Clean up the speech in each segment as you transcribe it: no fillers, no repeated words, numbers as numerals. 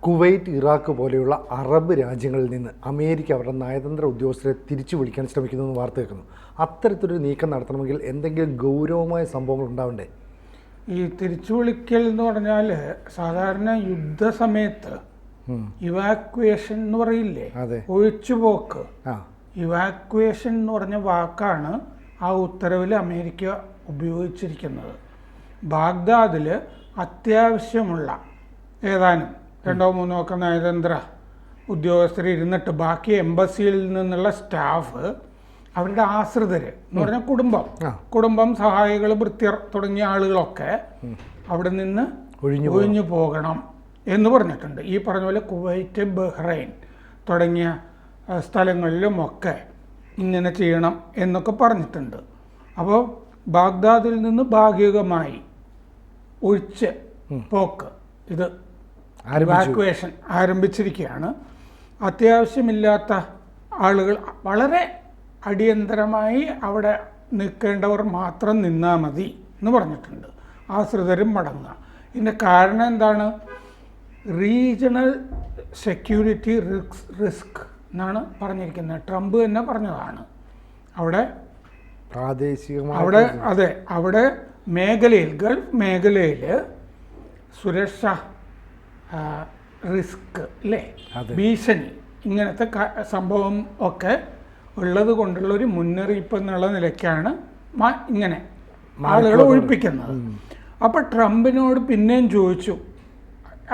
Kuwait, Iraq പോലെയുള്ള Arab രാജ്യങ്ങളിൽ നിന്ന് അമേരിക്ക അവരുടെ നയതന്ത്ര ഉദ്യോഗസ്ഥരെ തിരിച്ചു വിളിക്കാൻ ശ്രമിക്കുന്നതെന്ന് വാർത്ത കേൾക്കുന്നു. അത്തരത്തിലൊരു നീക്കം നടത്തണമെങ്കിൽ എന്തെങ്കിലും ഗൗരവമായ സംഭവങ്ങൾ ഉണ്ടാവണ്ടേ? ഈ തിരിച്ചു വിളിക്കൽ എന്ന് പറഞ്ഞാൽ സാധാരണ യുദ്ധസമയത്ത് ഇവാക്വേഷൻ എന്ന് പറയില്ലേ, ഒഴിച്ചുപോക്ക്. ഇവാക്വേഷൻ എന്ന് പറഞ്ഞ വാക്കാണ് ആ ഉത്തരവിൽ അമേരിക്ക ഉപയോഗിച്ചിരിക്കുന്നത്. ബാഗ്ദാദിൽ അത്യാവശ്യമുള്ള ഏതാനും 2-3 ഒക്കെ നയതന്ത്ര ഉദ്യോഗസ്ഥർ ഇരുന്നിട്ട് ബാക്കി എംബസിയിൽ നിന്നുള്ള സ്റ്റാഫ്, അവരുടെ ആശ്രിതർ എന്ന് പറഞ്ഞാൽ കുടുംബം, സഹായികൾ, ഭൃത്യർ തുടങ്ങിയ ആളുകളൊക്കെ അവിടെ നിന്ന് ഒഴിഞ്ഞു പോകണം എന്ന് പറഞ്ഞിട്ടുണ്ട്. ഈ പറഞ്ഞ പോലെ കുവൈറ്റ്, ബഹ്റൈൻ തുടങ്ങിയ സ്ഥലങ്ങളിലുമൊക്കെ ഇങ്ങനെ ചെയ്യണം എന്നൊക്കെ പറഞ്ഞിട്ടുണ്ട്. അപ്പോൾ ബാഗ്ദാദിൽ നിന്ന് ഭാഗികമായി ഒഴിച്ച് പോക്ക്, ഇത് ഇവാക്വേഷൻ ആരംഭിച്ചിരിക്കുകയാണ്. അത്യാവശ്യമില്ലാത്ത ആളുകൾ, വളരെ അടിയന്തരമായി അവിടെ നിൽക്കേണ്ടവർ മാത്രം നിന്നാൽ മതി എന്ന് പറഞ്ഞിട്ടുണ്ട്. ആശ്രിതരും മടങ്ങുക. ഇതിൻ്റെ കാരണം എന്താണ്? റീജിയണൽ സെക്യൂരിറ്റി റിസ്ക് എന്നാണ് പറഞ്ഞിരിക്കുന്നത്. ട്രംപ് തന്നെ പറഞ്ഞതാണ്. അവിടെ അവിടെ മേഖലയിൽ, ഗൾഫ് മേഖലയിൽ സുരക്ഷ റിസ്ക് അല്ലേ, ഭീഷണി, ഇങ്ങനത്തെ സംഭവം ഒക്കെ ഉള്ളത് കൊണ്ടുള്ളൊരു മുന്നറിയിപ്പ് എന്നുള്ള നിലയ്ക്കാണ് ഇങ്ങനെ ആളുകളെ ഒഴിപ്പിക്കുന്നത്. അപ്പോൾ ട്രംപിനോട് പിന്നെയും ചോദിച്ചു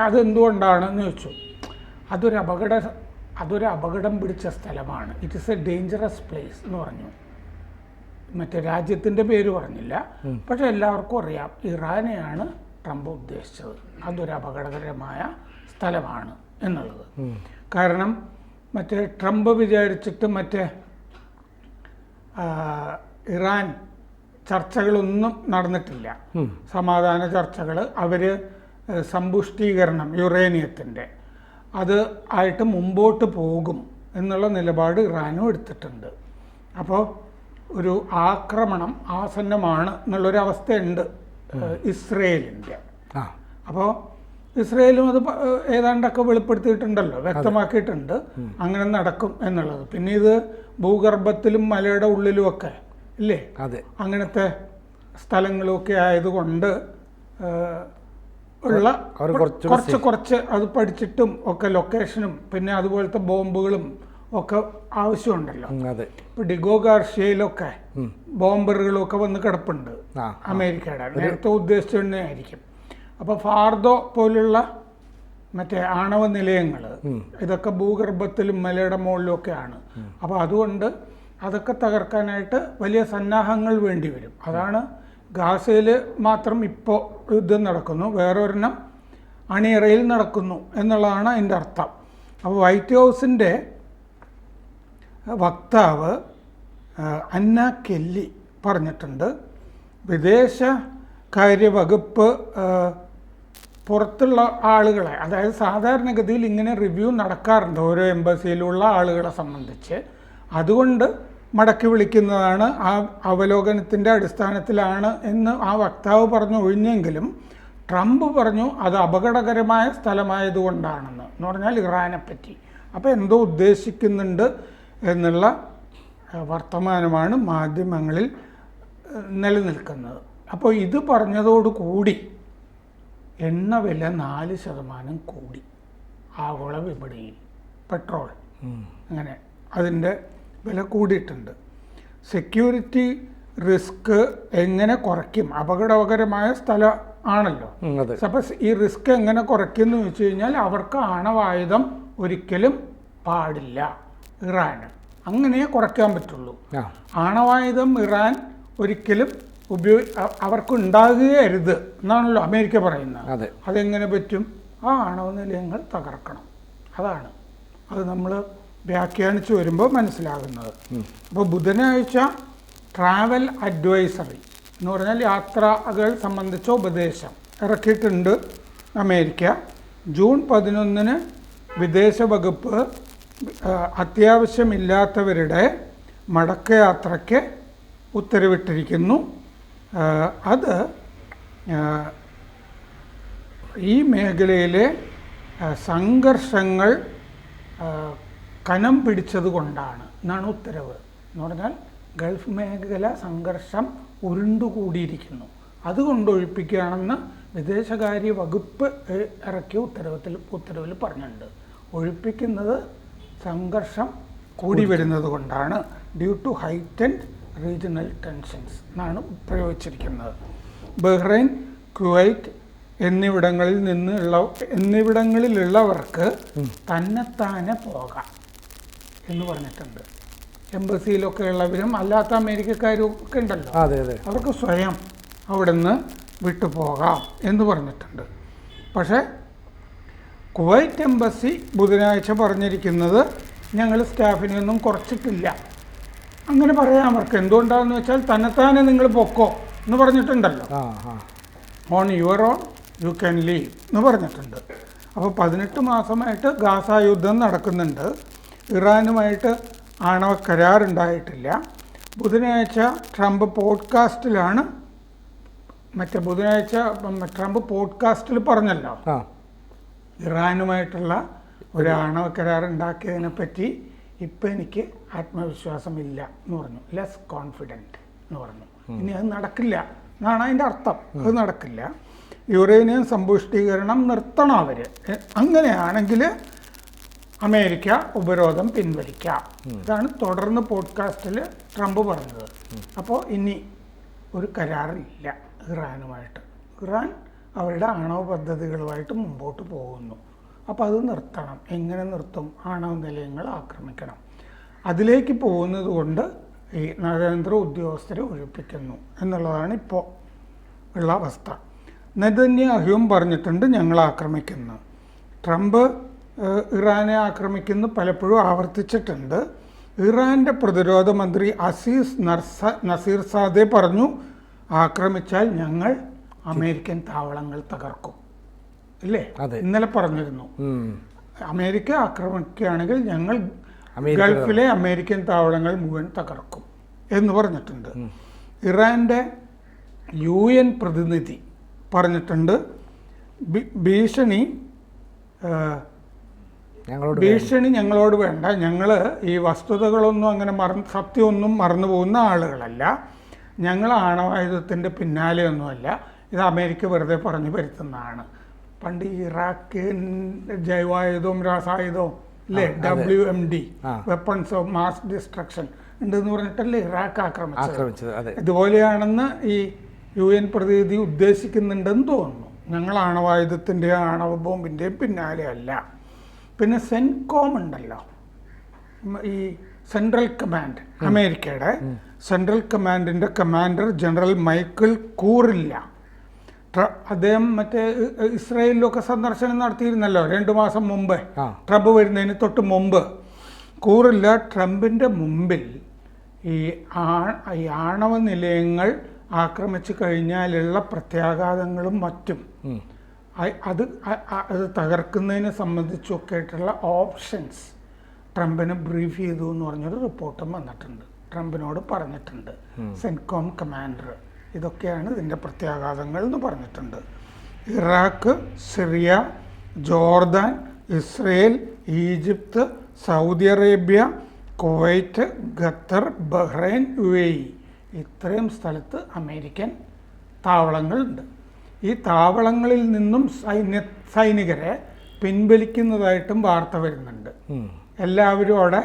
അതെന്തുകൊണ്ടാണെന്ന് ചോദിച്ചു. അതൊരു അപകടം പിടിച്ച സ്ഥലമാണ്, it is A dangerous place എന്ന് പറഞ്ഞു. മറ്റേ രാജ്യത്തിൻ്റെ പേര് പറഞ്ഞില്ല, പക്ഷെ എല്ലാവർക്കും അറിയാം ഇറാനെയാണ് ട്രംപ് ഉദ്ദേശിച്ചത്. അതൊരു അപകടകരമായ സ്ഥലമാണ് എന്നുള്ളത്. കാരണം മറ്റേ ട്രംപ് വിചാരിച്ചിട്ട് മറ്റേ ഇറാൻ ചർച്ചകളൊന്നും നടന്നിട്ടില്ല, സമാധാന ചർച്ചകൾ. അവർ സമ്പുഷ്ടീകരണം യുറേനിയത്തിൻ്റെ അത് ആയിട്ട് മുമ്പോട്ട് പോകും എന്നുള്ള നിലപാട് ഇറാനും എടുത്തിട്ടുണ്ട്. അപ്പോൾ ഒരു ആക്രമണം ആസന്നമാണ് എന്നുള്ളൊരവസ്ഥയുണ്ട് ഇസ്രയേലിൻ്റെ. അപ്പോൾ ഇസ്രയേലും അത് ഏതാണ്ടൊക്കെ വെളിപ്പെടുത്തിയിട്ടുണ്ടല്ലോ, വ്യക്തമാക്കിയിട്ടുണ്ട് അങ്ങനെ നടക്കും എന്നുള്ളത്. പിന്നെ ഇത് ഭൂഗർഭത്തിലും മലയുടെ ഉള്ളിലുമൊക്കെ ഇല്ലേ, അങ്ങനത്തെ സ്ഥലങ്ങളുമൊക്കെ ആയതുകൊണ്ട് ഉള്ള കുറച്ച് അത് പഠിച്ചിട്ടും ഒക്കെ ലൊക്കേഷനും പിന്നെ അതുപോലത്തെ ബോംബുകളും ഒക്കെ ആവശ്യമുണ്ടല്ലോ. ഇപ്പൊ ഡിഗോ ഗാർഷ്യയിലൊക്കെ ബോംബറുകളും ഒക്കെ വന്ന് കിടപ്പുണ്ട് അമേരിക്കയുടെ, നേരത്തെ ഉദ്ദേശിച്ചതായിരിക്കും. അപ്പോൾ ഫാർദോ പോലുള്ള മറ്റേ ആണവ നിലയങ്ങൾ ഇതൊക്കെ ഭൂഗർഭത്തിലും മലയുടെ മുകളിലും ഒക്കെയാണ്. അപ്പോൾ അതുകൊണ്ട് അതൊക്കെ തകർക്കാനായിട്ട് വലിയ സന്നാഹങ്ങൾ വേണ്ടി വരും. അതാണ് ഗാസയിൽ മാത്രം ഇപ്പോൾ യുദ്ധം നടക്കുന്നു, വേറൊരെണ്ണം അണിയറയിൽ നടക്കുന്നു എന്നുള്ളതാണ് അതിൻ്റെ അർത്ഥം. അപ്പോൾ വൈറ്റ് ഹൗസിൻ്റെ വക്താവ് അന്ന കെല്ലി പറഞ്ഞിട്ടുണ്ട്, വിദേശകാര്യ വകുപ്പ് പുറത്തുള്ള ആളുകളെ, അതായത് സാധാരണഗതിയിൽ ഇങ്ങനെ റിവ്യൂ നടക്കാറുണ്ട് ഓരോ എംബസിയിലുള്ള ആളുകളെ സംബന്ധിച്ച്, അതുകൊണ്ട് മടക്കി വിളിക്കുന്നതാണ്, ആ അവലോകനത്തിൻ്റെ അടിസ്ഥാനത്തിലാണ് എന്ന് ആ വക്താവ് പറഞ്ഞു. ഒഴിഞ്ഞെങ്കിലും ട്രംപ് പറഞ്ഞു അത് അപകടകരമായ സ്ഥലമായതുകൊണ്ടാണെന്ന്, എന്ന് പറഞ്ഞാൽ ഇറാനെ പറ്റി. അപ്പോൾ എന്തോ ഉദ്ദേശിക്കുന്നുണ്ട് എന്നുള്ള വർത്തമാനമാണ് മാധ്യമങ്ങളിൽ നിലനിൽക്കുന്നത്. അപ്പോൾ ഇത് പറഞ്ഞതോടുകൂടി എണ്ണ വില 4% കൂടി ആഗോള വിപണിയിൽ. പെട്രോൾ അങ്ങനെ അതിൻ്റെ വില കൂടിയിട്ടുണ്ട്. സെക്യൂരിറ്റി റിസ്ക് എങ്ങനെ കുറയ്ക്കും? അപകടകരമായ സ്ഥലം ആണല്ലോ. അപ്പോൾ ഈ റിസ്ക് എങ്ങനെ കുറയ്ക്കും എന്ന് വെച്ച് കഴിഞ്ഞാൽ അവർക്ക് ആണവായുധം ഒരിക്കലും പാടില്ല ഇറാന്. അങ്ങനെ കുറയ്ക്കാൻ പറ്റുള്ളൂ. ആണവായുധം ഇറാൻ ഒരിക്കലും അവർക്കുണ്ടാകുകയരുത് എന്നാണല്ലോ അമേരിക്ക പറയുന്നത്. അതെങ്ങനെ പറ്റും? ആ ആണവ നിലയങ്ങൾ തകർക്കണം. അതാണ് അത് നമ്മൾ വ്യാഖ്യാനിച്ച് വരുമ്പോൾ മനസ്സിലാകുന്നത്. അപ്പോൾ ബുധനാഴ്ച ട്രാവൽ അഡ്വൈസറി എന്ന് പറഞ്ഞാൽ യാത്രകൾ സംബന്ധിച്ച ഉപദേശം ഇറക്കിയിട്ടുണ്ട് അമേരിക്ക. ജൂൺ 11 വിദേശ വകുപ്പ് അത്യാവശ്യമില്ലാത്തവരുടെ മടക്കയാത്രയ്ക്ക് ഉത്തരവിട്ടിരിക്കുന്നു. അത് ഈ മേഖലയിലെ സംഘർഷങ്ങൾ കനം പിടിച്ചത് കൊണ്ടാണ് എന്നാണ് ഉത്തരവ്. എന്ന് പറഞ്ഞാൽ ഗൾഫ് മേഖല സംഘർഷം ഉരുണ്ടുകൂടിയിരിക്കുന്നു, അതുകൊണ്ട് ഒഴിപ്പിക്കുകയാണെന്ന് വിദേശകാര്യ വകുപ്പ് ഇറക്കിയ ഉത്തരവിൽ പറഞ്ഞിട്ടുണ്ട്. ഒഴിപ്പിക്കുന്നത് സംഘർഷം കൂടി വരുന്നത് കൊണ്ടാണ്, due to heightened regional tensions എന്നാണ് പ്രയോഗിച്ചിരിക്കുന്നത്. ബഹ്റൈൻ, കുവൈറ്റ് എന്നിവിടങ്ങളിലുള്ളവർക്ക് തന്നെത്താനെ പോകാം എന്ന് പറഞ്ഞിട്ടുണ്ട്. എംബസിയിലൊക്കെ ഉള്ളവരും അല്ലാത്ത അമേരിക്കക്കാരും ഒക്കെ ഉണ്ടല്ലോ, അവർക്ക് സ്വയം അവിടെ നിന്ന് വിട്ടുപോകാം എന്ന് പറഞ്ഞിട്ടുണ്ട്. പക്ഷേ കുവൈറ്റ് എംബസി ബുധനാഴ്ച പറഞ്ഞിരിക്കുന്നത് ഞങ്ങൾ സ്റ്റാഫിനെയൊന്നും കുറച്ചിട്ടില്ല. അങ്ങനെ പറയാം അവർക്ക്. എന്തുകൊണ്ടാണെന്ന് വെച്ചാൽ തന്നെത്താനെ നിങ്ങൾ പൊക്കോ എന്ന് പറഞ്ഞിട്ടുണ്ടല്ലോ. On your on you can leave എന്ന് പറഞ്ഞിട്ടുണ്ട്. അപ്പോൾ 18 മാസമായിട്ട് ഗാസ യുദ്ധം നടക്കുന്നുണ്ട്. ഇറാനുമായിട്ട് ആണവ കരാറുണ്ടായിട്ടില്ല. ബുധനാഴ്ച ട്രംപ് പോഡ്കാസ്റ്റിൽ പറഞ്ഞല്ലോ, ഇറാനുമായിട്ടുള്ള ഒരു ആണവ കരാർ ഉണ്ടാക്കിയതിനെ പറ്റി ഇപ്പം എനിക്ക് ആത്മവിശ്വാസമില്ല എന്ന് പറഞ്ഞു. ലെസ് കോൺഫിഡൻറ്റ് എന്ന് പറഞ്ഞു. ഇനി അത് നടക്കില്ല എന്നാണ് അതിൻ്റെ അർത്ഥം. അത് നടക്കില്ല. യുറേനിയം സമ്പുഷ്ടീകരണം നിർത്തണം അവർ. അങ്ങനെയാണെങ്കിൽ അമേരിക്ക ഉപരോധം പിൻവലിക്കാം. ഇതാണ് തുടർന്ന് പോഡ്കാസ്റ്റിൽ ട്രംപ് പറഞ്ഞത്. അപ്പോൾ ഇനി ഒരു കരാറില്ല ഇറാനുമായിട്ട്. ഇറാൻ അവരുടെ ആണവ പദ്ധതികളുമായിട്ട് മുമ്പോട്ട് പോകുന്നു. അപ്പോൾ അത് നിർത്തണം. എങ്ങനെ നിർത്തും? ആണവ നിലയങ്ങൾ ആക്രമിക്കണം. അതിലേക്ക് പോകുന്നത് കൊണ്ട് ഈ നയതന്ത്ര ഉദ്യോഗസ്ഥരെ ഒഴിപ്പിക്കുന്നു എന്നുള്ളതാണ് ഇപ്പോൾ ഉള്ള അവസ്ഥ. നെതന്യാഹുവും പറഞ്ഞിട്ടുണ്ട് ഞങ്ങൾ ആക്രമിക്കുന്നു. ട്രംപ് ഇറാനെ ആക്രമിക്കുന്നു പലപ്പോഴും ആവർത്തിച്ചിട്ടുണ്ട്. ഇറാൻ്റെ പ്രതിരോധ മന്ത്രി അസീസ് നസീർ സാദെ പറഞ്ഞു, ആക്രമിച്ചാൽ ഞങ്ങൾ അമേരിക്കൻ താവളങ്ങൾ തകർക്കും. ഇല്ലേ? ഇന്നലെ പറഞ്ഞിരുന്നു. അമേരിക്ക ആക്രമിക്കുകയാണെങ്കിൽ ഞങ്ങൾ ഗൾഫിലെ അമേരിക്കൻ താവളങ്ങൾ മുഴുവൻ തകർക്കും എന്ന് പറഞ്ഞിട്ടുണ്ട്. ഇറാൻ്റെ UN പ്രതിനിധി പറഞ്ഞിട്ടുണ്ട്, ഭീഷണി ഞങ്ങളോട് വേണ്ട. ഞങ്ങൾ ഈ വസ്തുതകളൊന്നും അങ്ങനെ സത്യമൊന്നും മറന്നു പോകുന്ന ആളുകളല്ല. ഞങ്ങൾ ആണവായുധത്തിൻ്റെ പിന്നാലെയൊന്നുമല്ല. ഇത് അമേരിക്ക വെറുതെ പറഞ്ഞു വരുത്തുന്നതാണ്. പണ്ട് ഇറാഖിൻ്റെ ജൈവായുധവും രാസായുധവും അല്ലേ, WMD, weapons of mass destruction ഉണ്ടെന്ന് പറഞ്ഞിട്ടല്ലേ ഇറാഖ് ആക്രമിച്ചത്. ഇതുപോലെയാണെന്ന് ഈ UN പ്രതിനിധി ഉദ്ദേശിക്കുന്നുണ്ടെന്ന് തോന്നുന്നു. ഞങ്ങൾ ആണവായുധത്തിൻ്റെയോ ആണവ ബോംബിൻ്റെയും പിന്നാലെ അല്ല. പിന്നെ സെൻകോം ഉണ്ടല്ലോ, ഈ സെൻട്രൽ കമാൻഡ്, അമേരിക്കയുടെ സെൻട്രൽ കമാൻഡിൻ്റെ കമാൻഡർ ജനറൽ മൈക്കിൾ കൂറില്ല. അദ്ദേഹം മറ്റേ ഇസ്രായേലിലൊക്കെ സന്ദർശനം നടത്തിയിരുന്നല്ലോ 2 മാസം മുമ്പ്, ട്രംപ് വരുന്നതിന് തൊട്ട് മുമ്പ്. കൂറില്ല ട്രംപിൻ്റെ മുമ്പിൽ ഈ ആണവ നിലയങ്ങൾ ആക്രമിച്ചു കഴിഞ്ഞാലുള്ള പ്രത്യാഘാതങ്ങളും മറ്റും അത് തകർക്കുന്നതിനെ സംബന്ധിച്ചൊക്കെ ആയിട്ടുള്ള ഓപ്ഷൻസ് ട്രംപിനെ ബ്രീഫ് ചെയ്തു എന്ന് പറഞ്ഞൊരു റിപ്പോർട്ടും വന്നിട്ടുണ്ട്. ട്രംപിനോട് പറഞ്ഞിട്ടുണ്ട് സെൻകോം കമാൻഡർ. ഇതൊക്കെയാണ് ഇതിൻ്റെ പ്രത്യാഘാതങ്ങൾ എന്ന് പറഞ്ഞിട്ടുണ്ട്. Iraq, Syria, Jordan, Israel, Egypt, Saudi Arabia, Kuwait, Qatar, Bahrain, UAE ഇത്രയും സ്ഥലത്ത് അമേരിക്കൻ താവളങ്ങളുണ്ട്. ഈ താവളങ്ങളിൽ നിന്നും സൈനികരെ പിൻവലിക്കുന്നതായിട്ടും വാർത്ത വരുന്നുണ്ട്. എല്ലാവരും അവിടെ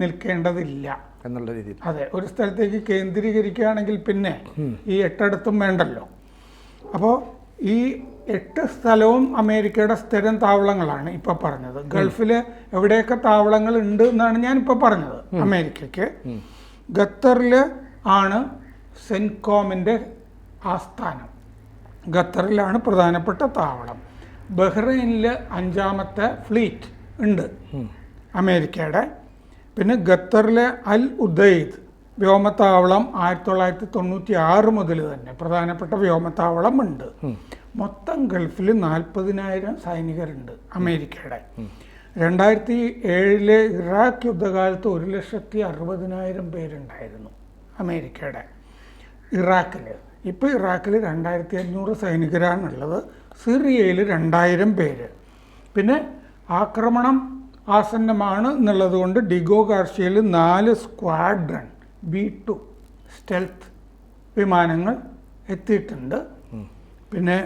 നിൽക്കേണ്ടതില്ല എന്നുള്ള രീതിയിൽ. അതെ, ഒരു സ്ഥലത്തേക്ക് കേന്ദ്രീകരിക്കുകയാണെങ്കിൽ പിന്നെ ഈ 8 വേണ്ടല്ലോ. അപ്പോൾ ഈ 8 സ്ഥലവും അമേരിക്കയുടെ സ്ഥിരം താവളങ്ങളാണ് ഇപ്പോൾ പറഞ്ഞത്. ഗൾഫിൽ എവിടെയൊക്കെ താവളങ്ങൾ ഉണ്ട് എന്നാണ് ഞാനിപ്പോൾ പറഞ്ഞത്. അമേരിക്കയ്ക്ക് ഖത്തറിൽ ആണ് സെൻകോമിൻ്റെ ആസ്ഥാനം. ഖത്തറിലാണ് പ്രധാനപ്പെട്ട താവളം. ബഹ്റൈനിൽ 5ാമത്തെ ഫ്ലീറ്റ് ഉണ്ട് അമേരിക്കയുടെ. പിന്നെ ഖത്തറിലെ അൽ ഉദൈദ് വ്യോമത്താവളം 1996 മുതൽ തന്നെ പ്രധാനപ്പെട്ട വ്യോമത്താവളം ഉണ്ട്. മൊത്തം ഗൾഫിൽ 40,000 സൈനികരുണ്ട് അമേരിക്കയുടെ. 2007 ഇറാഖ് യുദ്ധകാലത്ത് 1,60,000 പേരുണ്ടായിരുന്നു അമേരിക്കയുടെ ഇറാഖിൽ. ഇപ്പോൾ ഇറാഖിൽ 2,500 സൈനികരാണുള്ളത്. സിറിയയിൽ 2,000 പേര്. പിന്നെ ആക്രമണം ആസന്നമാണ് എന്നുള്ളത് കൊണ്ട് ഡിഗോ ഗാർഷ്യയിൽ 4 സ്ക്വാഡ്രൺ B2 സ്റ്റെൽത്ത് വിമാനങ്ങൾ എത്തിയിട്ടുണ്ട്. പിന്നെ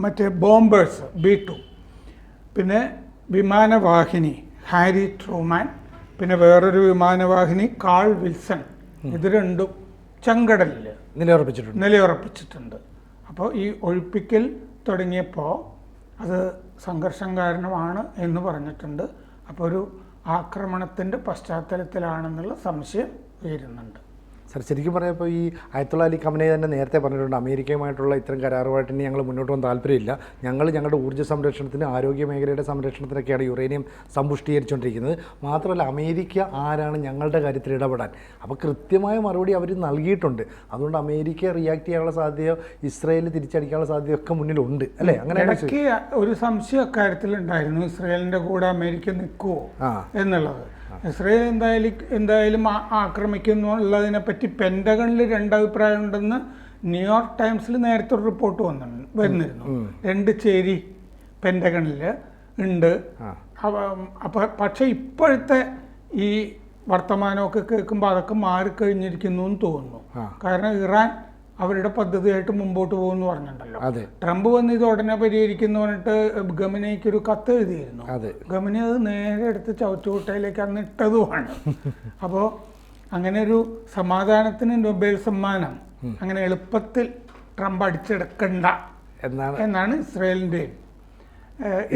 മറ്റേ ബോംബേഴ്സ് B2, പിന്നെ വിമാനവാഹിനി ഹാരി ട്രൂമാൻ, പിന്നെ വേറൊരു വിമാനവാഹിനി കാൾ വിൽസൺ. ഇത് രണ്ടും ചെങ്കടലിൽ നിലയുറപ്പിച്ചിട്ടുണ്ട്. അപ്പോൾ ഈ ഒഴിപ്പിക്കൽ തുടങ്ങിയപ്പോൾ അത് സംഘർഷം കാരണമാണ് എന്ന് പറഞ്ഞിട്ടുണ്ട്. അപ്പോൾ ഒരു ആക്രമണത്തിൻ്റെ പശ്ചാത്തലത്തിലാണെന്നുള്ള സംശയം ഉയരുന്നുണ്ട്. സർ, ശരിക്കും പറയുമ്പോൾ ഈ അയത്തുള്ള അലി ഖമനേയി തന്നെ നേരത്തെ പറഞ്ഞിട്ടുണ്ട്, അമേരിക്കയുമായിട്ടുള്ള ഇത്തരം കരാറുമായിട്ട് ഇനി ഞങ്ങൾ മുന്നോട്ട് പോകാൻ താല്പര്യമില്ല, ഞങ്ങളുടെ ഊർജ്ജ സംരക്ഷണത്തിന്, ആരോഗ്യ മേഖലയുടെ സംരക്ഷണത്തിനൊക്കെയാണ് യുറേനിയം സമ്പുഷ്ടീകരിച്ചുകൊണ്ടിരിക്കുന്നത്. മാത്രമല്ല അമേരിക്ക ആരാണ് ഞങ്ങളുടെ കാര്യത്തിൽ ഇടപെടാൻ? അപ്പോൾ കൃത്യമായ മറുപടി അവർ നൽകിയിട്ടുണ്ട്. അതുകൊണ്ട് അമേരിക്ക റിയാക്ട് ചെയ്യാനുള്ള സാധ്യത, ഇസ്രായേൽ തിരിച്ചടിക്കാനുള്ള സാധ്യതയൊക്കെ മുന്നിലുണ്ട് അല്ലേ? അങ്ങനെ ഇടയ്ക്ക് ഒരു സംശയം അക്കാര്യത്തിലുണ്ടായിരുന്നു, ഇസ്രായേലിൻ്റെ കൂടെ അമേരിക്ക നിൽക്കുമോ എന്നുള്ളത്. ഇസ്രായേൽ എന്തായാലും ആക്രമിക്കുന്നുള്ളതിനെ പറ്റി പെൻറ്റഗണിൽ 2 അഭിപ്രായം ഉണ്ടെന്ന് ന്യൂയോർക്ക് ടൈംസിൽ നേരത്തെ ഒരു റിപ്പോർട്ട് വന്നിരുന്നു. 2 ചേരി പെൻറ്റഗണിൽ ഉണ്ട്. പക്ഷെ ഇപ്പോഴത്തെ ഈ വർത്തമാനമൊക്കെ കേൾക്കുമ്പോൾ അതൊക്കെ മാറിക്കഴിഞ്ഞിരിക്കുന്നു എന്ന് തോന്നുന്നു. കാരണം ഇറാൻ അവരുടെ പദ്ധതിയായിട്ട് മുമ്പോട്ട് പോകുമെന്ന് പറഞ്ഞിട്ടുണ്ടല്ലോ. ട്രംപ് വന്ന് ഇത് ഉടനെ പരിഹരിക്കുന്നു പറഞ്ഞിട്ട് ഖമനേയിക്ക് ഒരു കത്ത് എഴുതിയിരുന്നു. ഖമനി അത് നേരെ എടുത്ത് ചവറ്റുകുട്ടയിലേക്ക് അന്ന് ഇട്ടതുമാണ്. അപ്പോൾ അങ്ങനെ ഒരു സമാധാനത്തിന് നൊബേൽ സമ്മാനം അങ്ങനെ എളുപ്പത്തിൽ ട്രംപ് അടിച്ചെടുക്കണ്ട എന്നാണ് ഇസ്രായേലിൻ്റെയും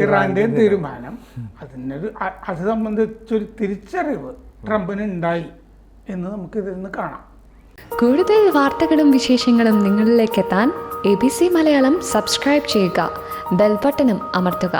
ഇറാൻ്റെയും തീരുമാനം. അത് സംബന്ധിച്ചൊരു തിരിച്ചറിവ് ട്രംപിന് ഉണ്ടായി എന്ന് നമുക്കിതിൽ നിന്ന് കാണാം. കൂടുതൽ വാർത്തകളും വിശേഷങ്ങളും നിങ്ങളിലേക്ക് എത്താൻ ABC മലയാളം സബ്സ്ക്രൈബ് ചെയ്യുക, ബെൽ ബട്ടണും അമർത്തുക.